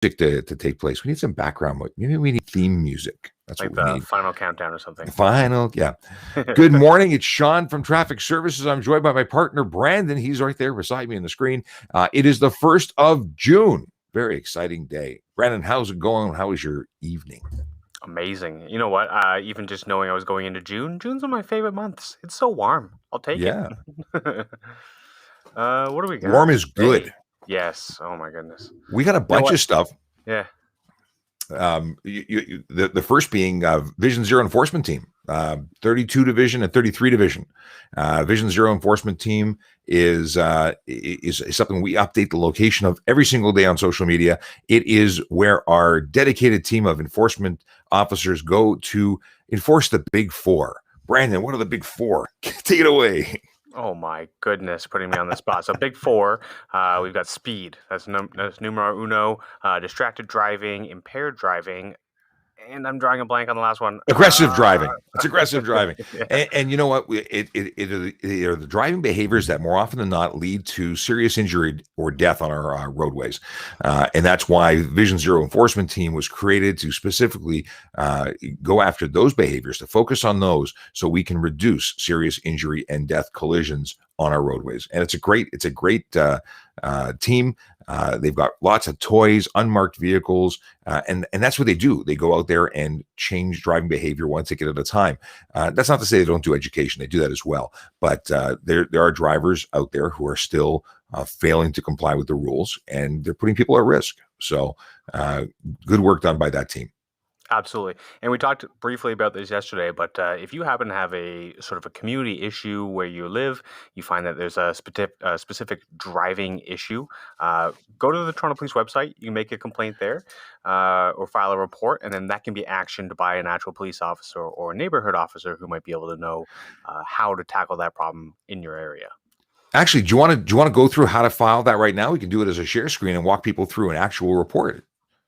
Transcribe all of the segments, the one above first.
to take place. We need some background. Maybe we need theme music. That's Like what we the need. final countdown or something. The final, yeah. Good morning. It's Sean from Traffic Services. I'm joined by my partner, Brandon. He's right there beside me on the screen. It is the 1st of June. Very exciting day. Brandon, how's it going? How was your evening? Amazing. You know what? Even just knowing I was going into June's one of my favorite months. It's so warm. I'll take Yeah. it. What do we got? Warm is good. Hey. Yes. Oh my goodness. We got a bunch of stuff. Yeah. The first being Vision Zero Enforcement Team, 32 Division and 33 Division. Vision Zero Enforcement Team is something we update the location of every single day on social media. It is where our dedicated team of enforcement officers go to enforce the Big Four. Brandon, what are the Big Four? Take it away. Oh my goodness, putting me on the spot. So Big Four, we've got speed. That's numero uno. Distracted driving, impaired driving, and I'm drawing a blank on the last one. Aggressive driving. It's aggressive driving. Yeah. And you know what? It are the driving behaviors that more often than not lead to serious injury or death on our roadways. And that's why Vision Zero Enforcement Team was created to specifically go after those behaviors, to focus on those so we can reduce serious injury and death collisions on our roadways. And it's a great team. They've got lots of toys, unmarked vehicles, and that's what they do. They go out there and change driving behavior one ticket at a time. That's not to say they don't do education. They do that as well. But there are drivers out there who are still failing to comply with the rules, and they're putting people at risk. So good work done by that team. Absolutely. And we talked briefly about this yesterday, but if you happen to have a sort of a community issue where you live, you find that there's a specific driving issue, go to the Toronto Police website. You can make a complaint there or file a report, and then that can be actioned by an actual police officer or a neighborhood officer who might be able to know how to tackle that problem in your area. Actually, do you want to go through how to file that right now? We can do it as a share screen and walk people through an actual report.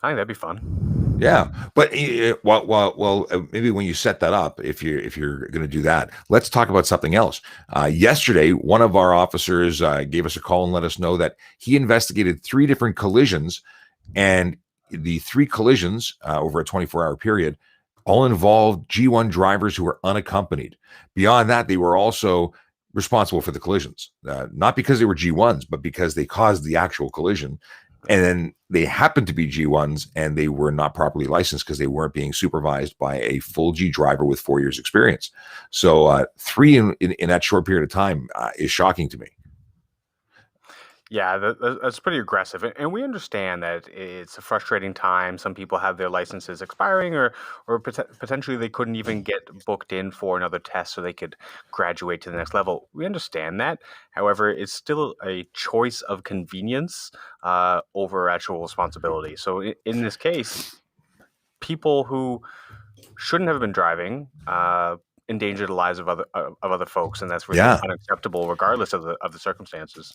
I think that'd be fun. Yeah, but maybe when you set that up, if you're going to do that, let's talk about something else. Yesterday, one of our officers gave us a call and let us know that he investigated 3 different collisions, and the 3 collisions over a 24-hour period all involved G1 drivers who were unaccompanied. Beyond that, they were also responsible for the collisions, not because they were G1s, but because they caused the actual collision. And then they happened to be G1s, and they were not properly licensed because they weren't being supervised by a full G driver with 4 years experience. So 3 in that short period of time is shocking to me. Yeah, that's pretty aggressive. And we understand that it's a frustrating time. Some people have their licenses expiring or potentially they couldn't even get booked in for another test so they could graduate to the next level. We understand that. However, it's still a choice of convenience over actual responsibility. So in this case, people who shouldn't have been driving endanger the lives of other folks, and that's really unacceptable, regardless of the circumstances.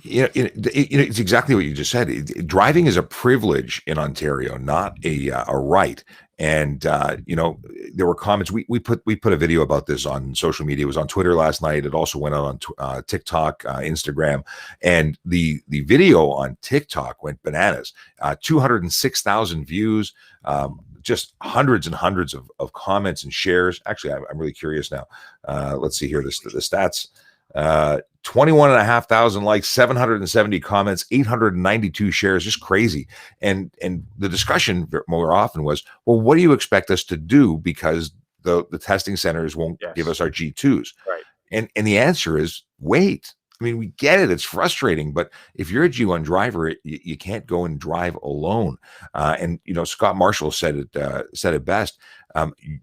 Yeah, it's exactly what you just said. Driving is a privilege in Ontario, not a right. And there were comments. We put a video about this on social media. It was on Twitter last night. It also went out on TikTok, Instagram, and the video on TikTok went bananas. 206,000 views. Just hundreds and hundreds of comments and shares. Actually, I'm really curious now. Let's see here, the stats. 21,500 likes, 770 comments, 892 shares, just crazy. And the discussion more often was, well, what do you expect us to do because the testing centers won't give us our G2s? Right. And the answer is wait. I mean, we get it. It's frustrating, but if you're a G1 driver, you can't go and drive alone. And Scott Marshall said it best.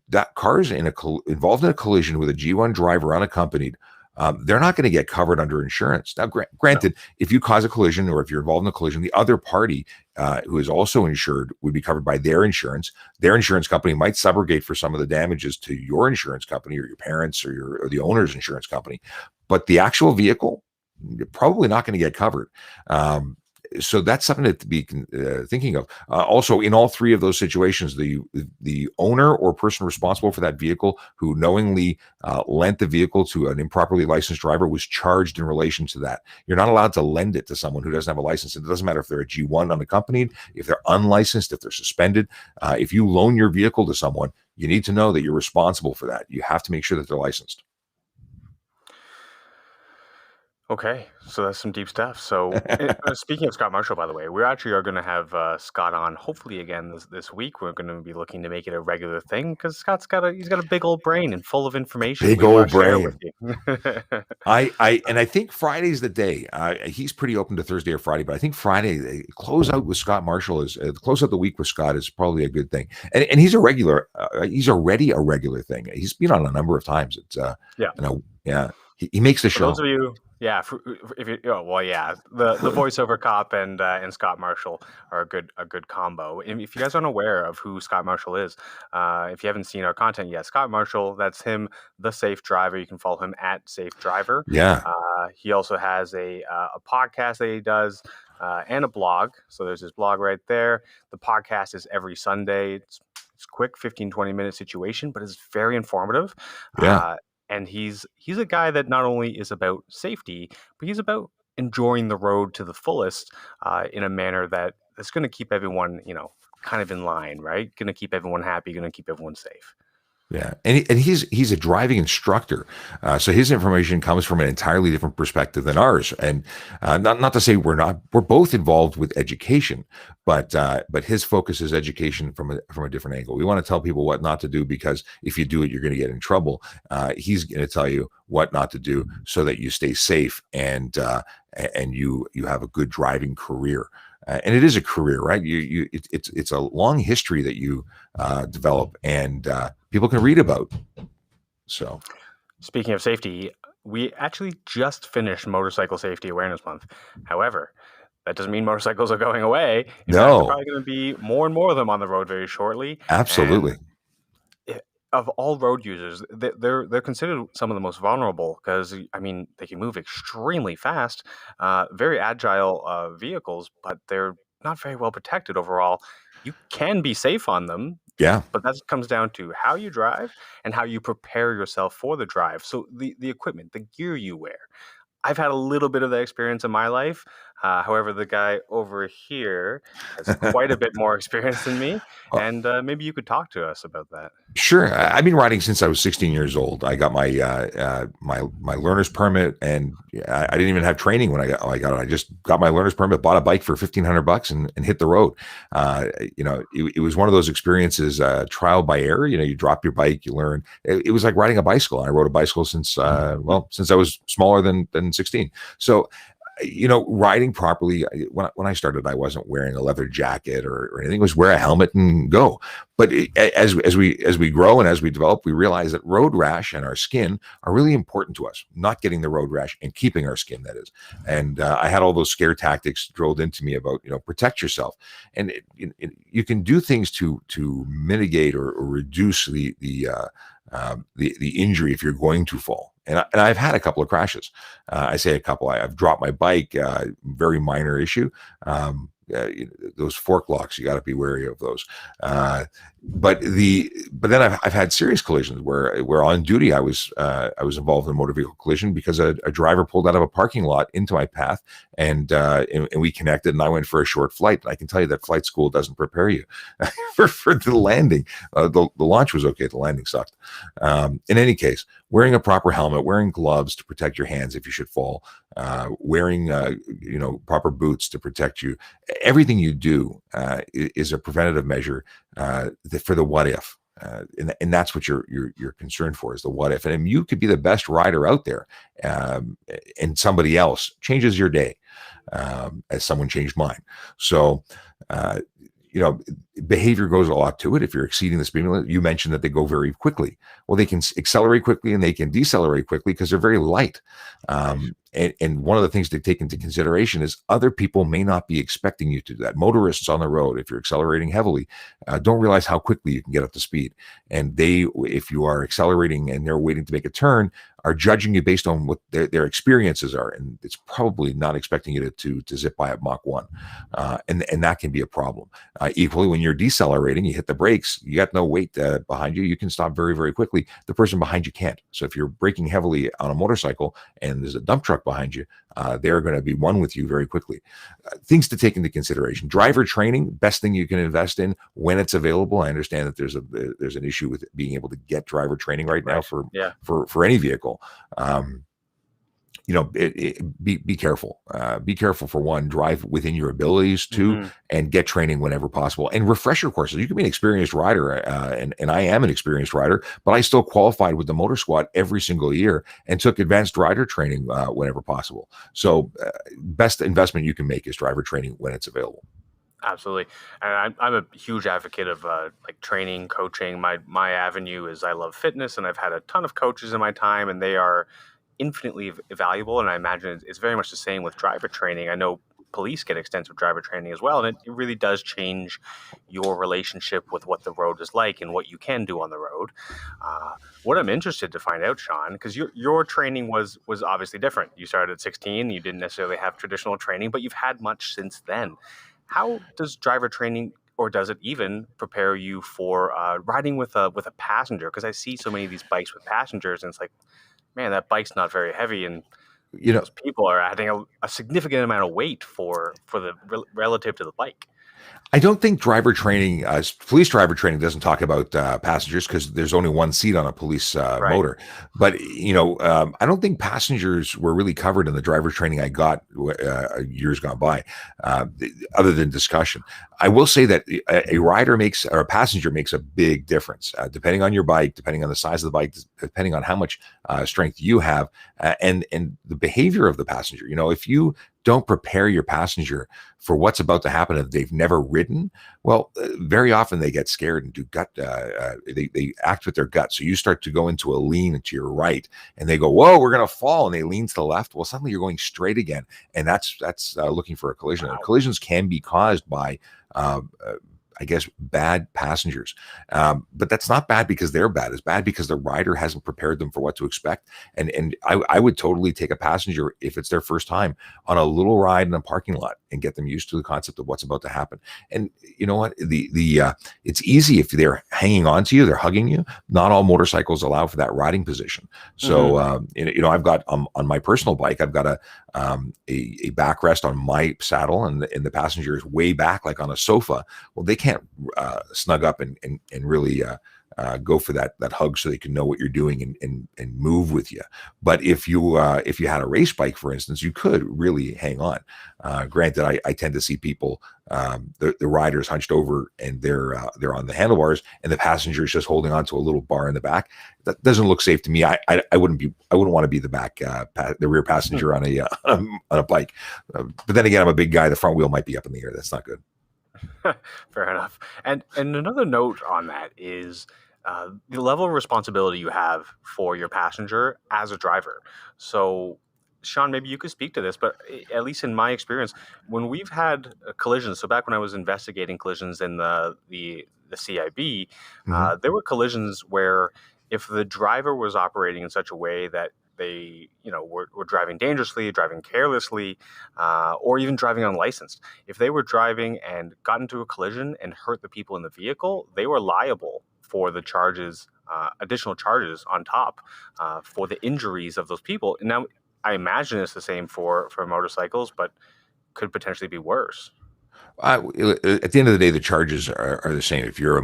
That cars involved in a collision with a G1 driver unaccompanied, they're not going to get covered under insurance. Now, granted, if you cause a collision or if you're involved in a collision, the other party who is also insured would be covered by their insurance. Their insurance company might subrogate for some of the damages to your insurance company or your parents or the owner's insurance company. But the actual vehicle, you're probably not going to get covered. so that's something to be thinking of. Also, in all three of those situations, the owner or person responsible for that vehicle who knowingly lent the vehicle to an improperly licensed driver was charged in relation to that. You're not allowed to lend it to someone who doesn't have a license. It doesn't matter if they're a G1 unaccompanied, if they're unlicensed, if they're suspended. If you loan your vehicle to someone, you need to know that you're responsible for that. You have to make sure that they're licensed. Okay, so that's some deep stuff. So, speaking of Scott Marshall, by the way, we actually are going to have Scott on hopefully again this week. We're going to be looking to make it a regular thing because Scott's got a big old brain and full of information Big we want old to share with brain. you. I think Friday's the day. He's pretty open to Thursday or Friday, but I think Friday close out with Scott Marshall is close out the week with Scott is probably a good thing. And he's a regular. He's already a regular thing. He's been on a number of times. It's Yeah. Yeah. He makes the For show. those of you, yeah, if you, oh, well, yeah, the voiceover cop and Scott Marshall are a good combo. And if you guys aren't aware of who Scott Marshall is, if you haven't seen our content yet, Scott Marshall, that's him, the Safe Driver. You can follow him at Safe Driver. Yeah. He also has a podcast that he does and a blog. So there's his blog right there. The podcast is every Sunday. It's quick, 15-20 minute situation, but it's very informative. Yeah. And he's a guy that not only is about safety, but he's about enjoying the road to the fullest in a manner that's going to keep everyone, kind of in line, right? Going to keep everyone happy, going to keep everyone safe. Yeah, and he's a driving instructor, so his information comes from an entirely different perspective than ours. And not to say we're both involved with education, but his focus is education from a different angle. We want to tell people what not to do because if you do it, you're going to get in trouble. He's going to tell you what not to do so that you stay safe and you have a good driving career. And it is a career, right? It's a long history that you develop, and people can read about. So, speaking of safety, we actually just finished Motorcycle Safety Awareness Month. However, that doesn't mean motorcycles are going away. In fact, there are probably going to be more and more of them on the road very shortly. Absolutely. And of all road users, they're considered some of the most vulnerable because they can move extremely fast, very agile vehicles, but they're not very well protected overall. You can be safe on them, Yeah. but that comes down to how you drive and how you prepare yourself for the drive. So the equipment, the gear you wear. I've had a little bit of that experience in my life. However, the guy over here has quite a bit more experience than me, and maybe you could talk to us about that. Sure. I've been riding since I was 16 years old. I got my my learner's permit, and I didn't even have training when I got it. I just got my learner's permit, bought a bike for $1,500 and hit the road. It was one of those experiences, trial by error. You drop your bike, you learn. It was like riding a bicycle. I rode a bicycle since I was smaller than 16. So riding properly. When I started, I wasn't wearing a leather jacket or anything. It was wear a helmet and go. But as we grow and as we develop, we realize that road rash and our skin are really important to us. Not getting the road rash and keeping our skin, that is. And I had all those scare tactics drilled into me about protect yourself, and you can do things to mitigate or reduce the injury if you're going to fall. And I've had a couple of crashes. I say a couple. I've dropped my bike. Very minor issue. Those fork locks, you got to be wary of those. But then I've had serious collisions where on duty I was involved in a motor vehicle collision because a driver pulled out of a parking lot into my path, and we connected, and I went for a short flight. I can tell you that flight school doesn't prepare you for the landing. The launch was okay. The landing sucked. In any case, wearing a proper helmet, wearing gloves to protect your hands if you should fall, wearing proper boots to protect you. Everything you do is a preventative measure for the what if, and that's what you're concerned for, is the what if. And you could be the best rider out there, and somebody else changes your day, as someone changed mine. So behavior goes a lot to it. If you're exceeding the speed limit, you mentioned that they go very quickly. Well, they can accelerate quickly and they can decelerate quickly because they're very light. Right. And one of the things to take into consideration is other people may not be expecting you to do that. Motorists on the road, if you're accelerating heavily, don't realize how quickly you can get up to speed. And if you are accelerating and they're waiting to make a turn, are judging you based on what their experiences are, and it's probably not expecting you to zip by at Mach 1, and that can be a problem. Equally, when you're decelerating, you hit the brakes, you got no weight behind you, you can stop very, very quickly. The person behind you can't. So if you're braking heavily on a motorcycle and there's a dump truck behind you, they're going to be one with you very quickly. Things to take into consideration: driver training, best thing you can invest in when it's available. I understand that there's an issue with being able to get driver training right now for any vehicle. Be careful. Be careful for one. Drive within your abilities too, and get training whenever possible. And refresher courses. You can be an experienced rider, and I am an experienced rider, but I still qualified with the Motor Squad every single year and took advanced rider training whenever possible. So, best investment you can make is driver training when it's available. Absolutely, and I'm a huge advocate of like training, coaching. My avenue is I love fitness, and I've had a ton of coaches in my time, and they are infinitely valuable. And I imagine it's very much the same with driver training. I know police get extensive driver training as well, and it really does change your relationship with what the road is like and what you can do on the road. What I'm interested to find out, Sean, because your training was obviously different. You started at 16, you didn't necessarily have traditional training, but you've had much since then. How does driver training, or does it even prepare you for riding with a passenger? Because I see so many of these bikes with passengers, and it's like, man, that bike's not very heavy, and You know, those people are adding a significant amount of weight for the relative to the bike. I don't think driver training, police driver training, doesn't talk about passengers because there's only one seat on a police Right. motor. But I don't think passengers were really covered in the driver training I got years gone by, uh, other than discussion. I will say that a rider makes, or a passenger makes, a big difference, depending on your bike, depending on the size of the bike, depending on how much strength you have, and the behavior of the passenger. If you don't prepare your passenger for what's about to happen if they've never ridden, well, very often they get scared and do they act with their gut. So you start to go into a lean to your right, and they go, whoa, we're going to fall. And they lean to the left. Well, suddenly you're going straight again. And that's looking for a collision. And Wow. collisions can be caused by, I guess, bad passengers. But that's not bad because they're bad. It's bad because the rider hasn't prepared them for what to expect. And I would totally take a passenger, if it's their first time, on a little ride in a parking lot and get them used to the concept of what's about to happen. And you know what? It's easy if they're hanging on to you, they're hugging you. Not all motorcycles allow for that riding position. So I've got on my personal bike, I've got a backrest on my saddle, and the passenger is way back, like on a sofa. Well, they can't snug up and really go for that hug, so they can know what you're doing and move with you. But if you had a race bike, for instance, you could really hang on. Granted, I tend to see people, the riders hunched over, and they're on the handlebars, and the passenger is just holding on to a little bar in the back. That doesn't look safe to me. I wouldn't want to be the back the rear passenger on a bike. But then again, I'm a big guy. The front wheel might be up in the air. That's not good. Fair enough. And another note on that is the level of responsibility you have for your passenger as a driver. So, Sean, maybe you could speak to this, but at least in my experience, when we've had collisions, so back when I was investigating collisions in the CIB, Mhm. there were collisions where if the driver was operating in such a way that they, were driving dangerously, driving carelessly, or even driving unlicensed. If they were driving and got into a collision and hurt the people in the vehicle, they were liable for the charges, additional charges on top, for the injuries of those people. And now, I imagine it's the same for motorcycles, but could potentially be worse. At the end of the day, the charges are the same. If you're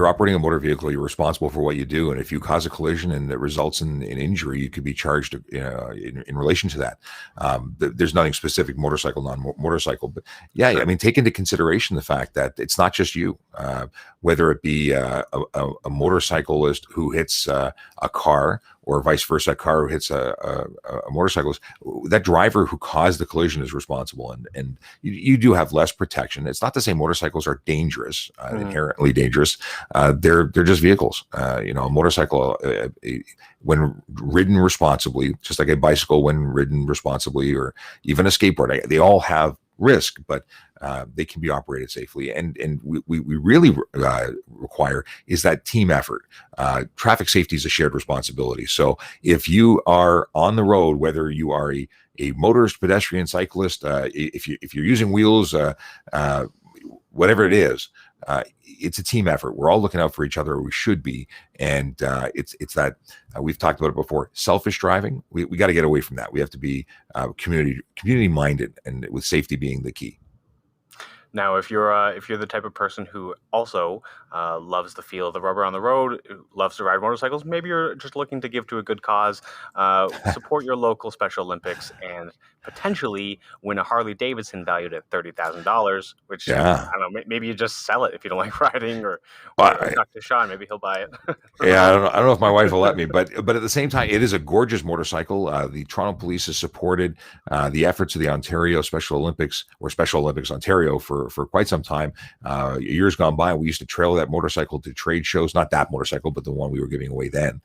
operating a motor vehicle, you're responsible for what you do. And if you cause a collision and it results in injury, you could be charged in relation to that. There's nothing specific, motorcycle, non-motorcycle. But yeah, I Sure. mean, take into consideration the fact that it's not just you. whether it be a motorcyclist who hits a car, or vice versa, a car who hits a motorcyclist. That driver who caused the collision is responsible, and you do have less protection. It's not to say motorcycles are dangerous, inherently dangerous. They're just vehicles. A motorcycle, when ridden responsibly, just like a bicycle when ridden responsibly, or even a skateboard, they all have risk, but they can be operated safely. And we really require is that team effort. Traffic safety is a shared responsibility. So if you are on the road, whether you are a motorist, pedestrian, cyclist, if you're using wheels, whatever it is, it's a team effort. We're all looking out for each other, or we should be. And it's that we've talked about it before. Selfish driving, we got to get away from that. We have to be community minded, and with safety being the key. Now, if you're the type of person who also loves the feel of the rubber on the road, loves to ride motorcycles, maybe you're just looking to give to a good cause, support your local Special Olympics and potentially win a Harley Davidson valued at $30,000. Which Yeah. I don't know, maybe you just sell it if you don't like riding, or I, talk to Sean, maybe he'll buy it. Yeah, I don't know if my wife will let me, but at the same time, it is a gorgeous motorcycle. The Toronto Police has supported the efforts of the Ontario Special Olympics, or Special Olympics Ontario, for quite some time. Years gone by, we used to trail that motorcycle to trade shows. Not that motorcycle, but the one we were giving away then.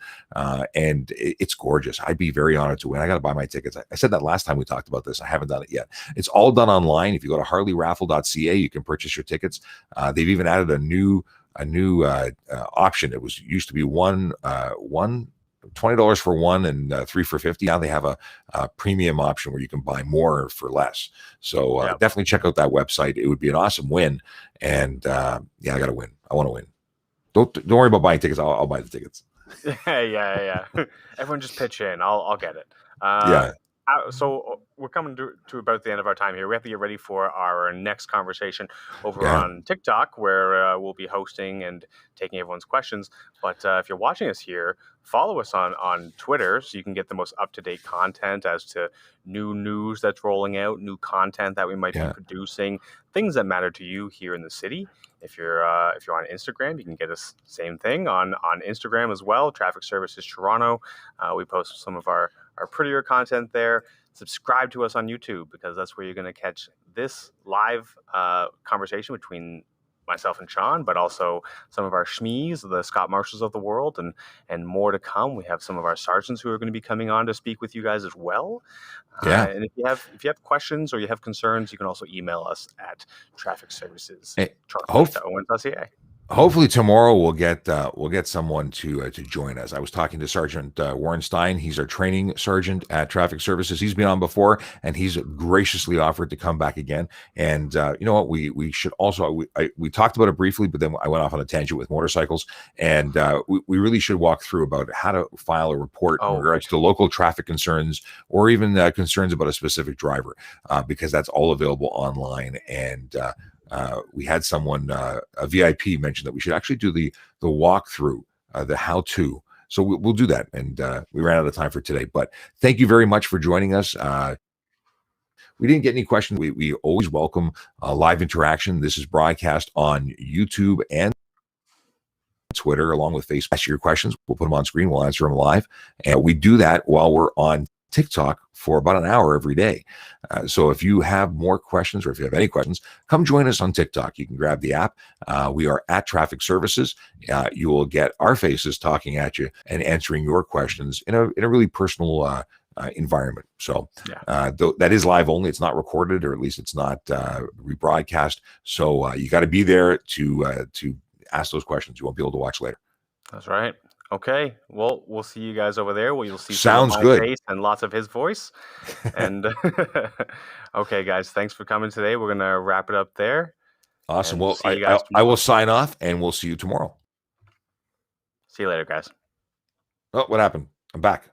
And it's gorgeous. I'd be very honored to win. I got to buy my tickets. I said that last time we talked about this. I haven't done it yet. It's all done online. If you go to harleyraffle.ca, you can purchase your tickets. They've even added a new option. It used to be one $20 for one and three for 50. Now they have a premium option where you can buy more for less. So definitely check out that website. It would be an awesome win. And I got to win. I want to win. Don't worry about buying tickets. I'll buy the tickets. Yeah. Everyone just pitch in. I'll get it. Yeah. So we're coming to about the end of our time here. We have to get ready for our next conversation over on TikTok, where we'll be hosting and taking everyone's questions. But if you're watching us here, follow us on Twitter so you can get the most up-to-date content as to new news that's rolling out, new content that we might be producing, things that matter to you here in the city. If you're on Instagram, you can get us same thing on Instagram as well. Traffic Services Toronto. We post some of our prettier content there. Subscribe to us on YouTube, because that's where you're going to catch this live conversation between myself and Sean, but also some of our schmees, the Scott Marshalls of the world, and more to come. We have some of our sergeants who are going to be coming on to speak with you guys as well. And if you have questions or you have concerns, you can also email us at trafficservices@toronto.ca. Hopefully tomorrow we'll get someone to join us. I was talking to Sergeant Warren Stein. He's our training sergeant at Traffic Services. He's been on before, and he's graciously offered to come back again. And you know what? We should also we talked about it briefly, but then I went off on a tangent with motorcycles, and we really should walk through about how to file a report in regards to local traffic concerns, or even concerns about a specific driver, because that's all available online. And we had someone, a VIP, mention that we should actually do the walkthrough, the how-to. So we'll do that. And we ran out of time for today. But thank you very much for joining us. We didn't get any questions. We always welcome live interaction. This is broadcast on YouTube and Twitter, along with Facebook. Ask your questions. We'll put them on screen. We'll answer them live. And we do that while we're on TikTok for about an hour every day. So if you have more questions, or if you have any questions, come join us on TikTok. You can grab the app. We are at Traffic Services. You will get our faces talking at you and answering your questions in a really personal environment. So that is live only. It's not recorded, or at least it's not rebroadcast. So you got to be there to ask those questions. You won't be able to watch later. That's right. Okay, well, we'll see you guys over there. You'll see sounds my good face and lots of his voice. And okay, guys, thanks for coming today. We're gonna wrap it up there. Awesome. Well, I will sign off, and we'll see you tomorrow. See you later, guys. Oh, what happened? I'm back.